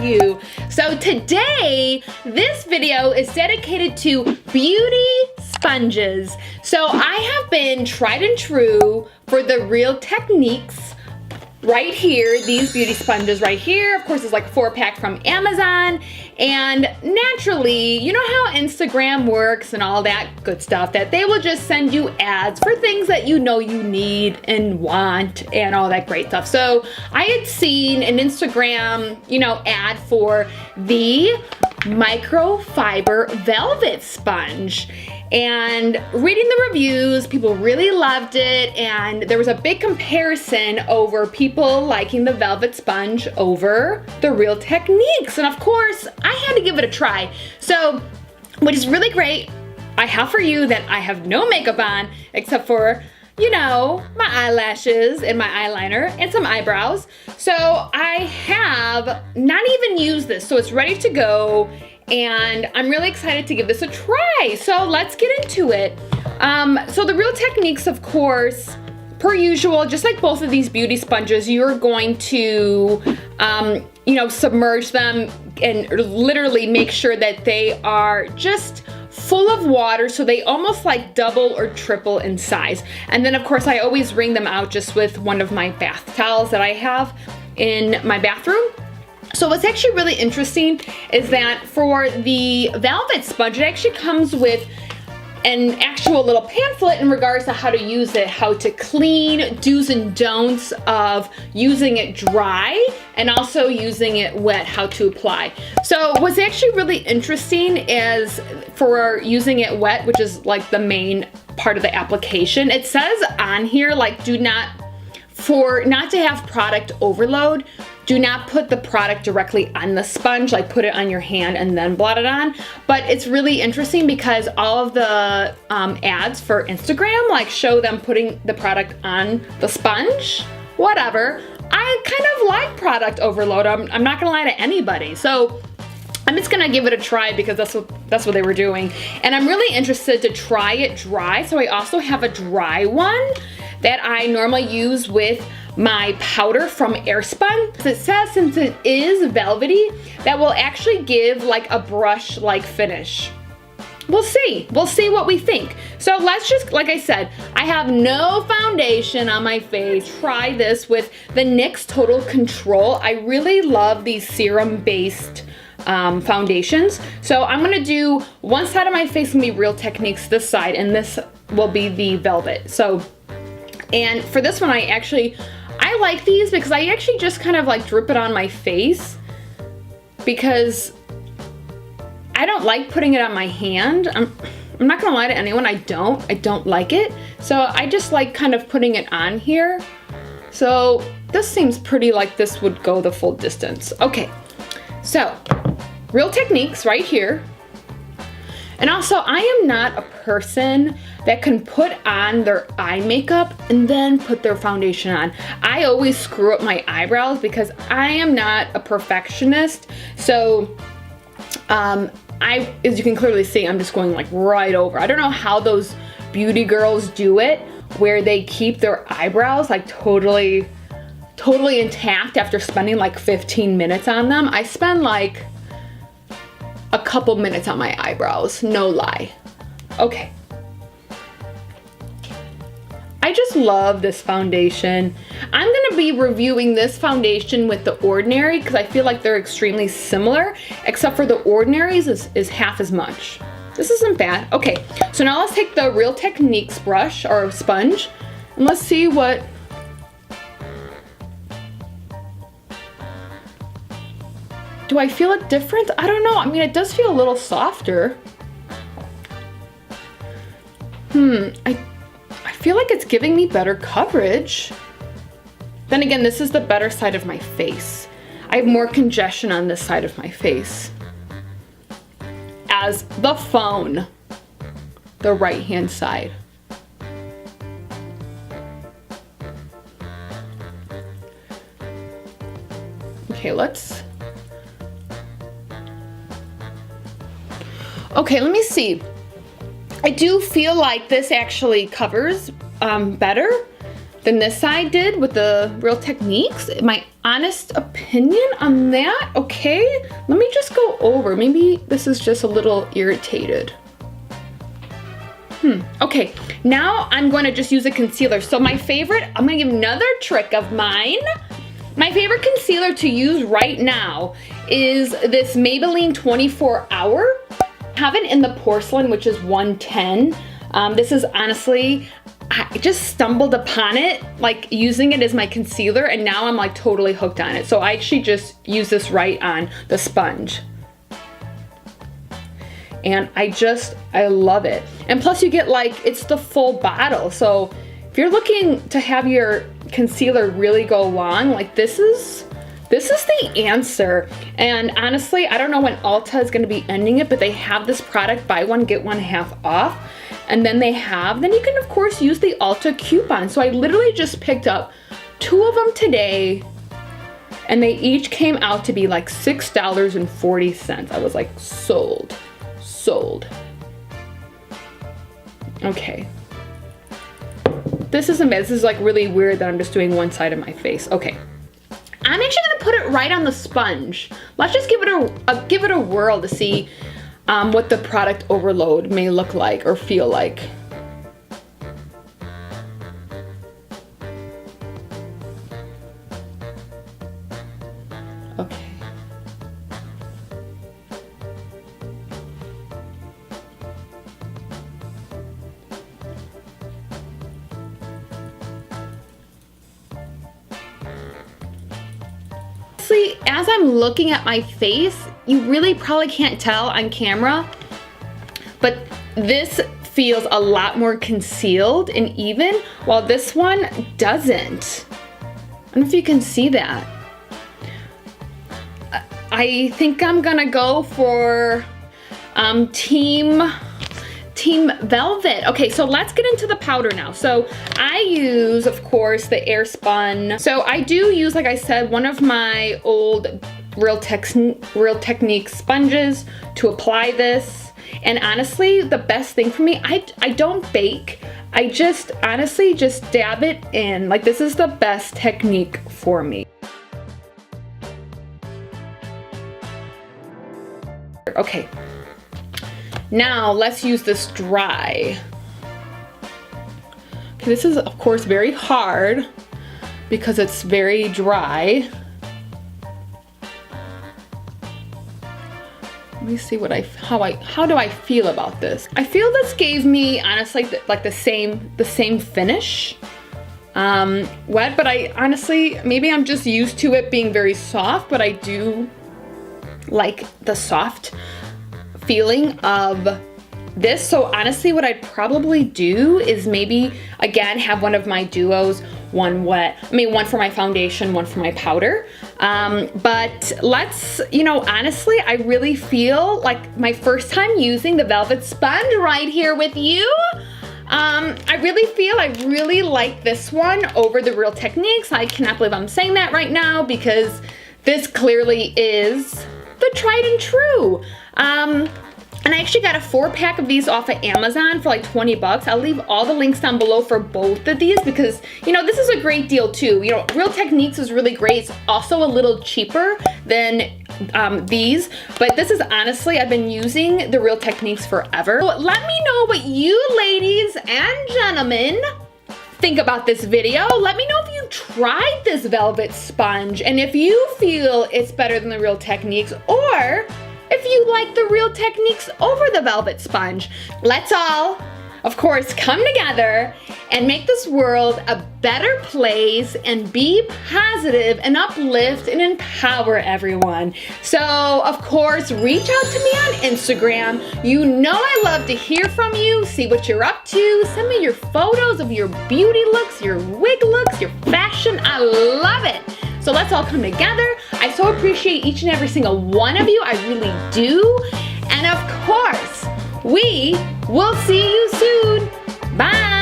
you. So today, this video is dedicated to beauty sponges. So I have been tried and true for the Real Techniques right here, these beauty sponges right here. Of course, it's like a 4-pack from Amazon. And naturally, you know how Instagram works and all that good stuff, that they will just send you ads for things that you know you need and want and all that great stuff. So I had seen an Instagram, ad for the microfiber velvet sponge. And reading the reviews, people really loved it, and there was a big comparison over people liking the velvet sponge over the Real Techniques. And of course, I had to give it a try. So, which is really great, I have for you that I have no makeup on except for, my eyelashes and my eyeliner and some eyebrows. So I have not even used this, so it's ready to go. And I'm really excited to give this a try. So let's get into it. So the Real Techniques, of course, per usual, just like both of these beauty sponges, you're going to, submerge them and literally make sure that they are just full of water, so they almost like double or triple in size. And then of course I always wring them out just with one of my bath towels that I have in my bathroom. So what's actually really interesting is that for the velvet sponge, it actually comes with an actual little pamphlet in regards to how to use it, how to clean, do's and don'ts of using it dry and also using it wet, how to apply. So what's actually really interesting is for using it wet, which is like the main part of the application, it says on here, like, not to have product overload, do not put the product directly on the sponge, like put it on your hand and then blot it on. But it's really interesting because all of the ads for Instagram like show them putting the product on the sponge, whatever. I kind of like product overload. I'm not gonna lie to anybody. So I'm just gonna give it a try because that's what they were doing. And I'm really interested to try it dry. So I also have a dry one that I normally use with my powder from Airspun. It says since it is velvety, that will actually give like a brush-like finish. We'll see what we think. So let's just, like I said, I have no foundation on my face. Try this with the NYX Total Control. I really love these serum-based foundations. So I'm gonna do one side of my face will be Real Techniques, this side, and this will be the velvet. So, and for this one, I like these because I actually just kind of like drip it on my face because I don't like putting it on my hand. I'm not gonna lie to anyone, I don't like it. So I just like kind of putting it on here. So this seems pretty like this would go the full distance. Okay, so Real Techniques right here. And also, I am not a person that can put on their eye makeup and then put their foundation on. I always screw up my eyebrows because I am not a perfectionist. So, as you can clearly see, I'm just going like right over. I don't know how those beauty girls do it, where they keep their eyebrows like totally intact after spending like 15 minutes on them. I spend like a couple minutes on my eyebrows, no lie. Okay. I just love this foundation. I'm gonna be reviewing this foundation with the Ordinary because I feel like they're extremely similar, except for the Ordinary's is half as much. This isn't bad. Okay, so now let's take the Real Techniques brush or sponge and let's see what. Do I feel it different? I don't know. I mean, it does feel a little softer. I feel like it's giving me better coverage. Then again, this is the better side of my face. I have more congestion on this side of my face. As the phone, the right-hand side. Okay, okay, let me see. I do feel like this actually covers better. than this side did with the Real Techniques. My honest opinion on that, okay? Let me just go over. Maybe this is just a little irritated. Okay, now I'm going to just use a concealer. So my favorite, I'm going to give another trick of mine. My favorite concealer to use right now is this Maybelline 24 Hour. I have it in the porcelain, which is 110. This is honestly, I just stumbled upon it, like using it as my concealer, and now I'm like totally hooked on it. So I actually just use this right on the sponge. And I love it. And plus you get like, it's the full bottle. So if you're looking to have your concealer really go long, like this is the answer. And honestly, I don't know when Ulta is gonna be ending it, but they have this product, buy one, get one half off. And then then you can of course use the Ulta coupon. So I literally just picked up 2 of them today, and they each came out to be like $6.40. I was like, sold. Okay. This isn't bad. This is like really weird that I'm just doing one side of my face. Okay. I'm actually gonna put it right on the sponge. Let's just give it a whirl to see what the product overload may look like or feel like. Okay. As I'm looking at my face, you really probably can't tell on camera, but this feels a lot more concealed and even, while this one doesn't. I don't know if you can see that. I think I'm gonna go for Team Velvet. Okay, so let's get into the powder now. So I use, of course, the Airspun. So I do use, like I said, one of my old Real Techniques sponges to apply this. And honestly, the best thing for me, I don't bake. I just honestly just dab it in. Like, this is the best technique for me. Okay. Now let's use this dry. Okay, this is of course very hard because it's very dry. Let me see what how do I feel about this? I feel this gave me honestly like the same finish. Wet, but I honestly, maybe I'm just used to it being very soft, but I do like the soft feeling of this. So honestly, what I'd probably do is maybe again have one of my duos, one for my foundation, one for my powder. But let's, honestly, I really feel like my first time using the Velvet Sponge right here with you. I really feel I really like this one over the Real Techniques. I cannot believe I'm saying that right now because this clearly is the tried and true. And I actually got a 4-pack of these off of Amazon for like 20 bucks. I'll leave all the links down below for both of these because, this is a great deal too. Real Techniques is really great. It's also a little cheaper than these, but this is honestly, I've been using the Real Techniques forever. So let me know what you ladies and gentlemen think about this video. Let me know if you tried this Velvet Sponge and if you feel it's better than the Real Techniques, or if you like the Real Techniques over the Velvet Sponge. Let's all, of course, come together and make this world a better place and be positive and uplift and empower everyone. So, of course, reach out to me on Instagram. I love to hear from you, see what you're up to. Send me your photos of your beauty looks, your wig looks, your fashion. I love it. So let's all come together. I so appreciate each and every single one of you. I really do. And of course, we will see you soon. Bye.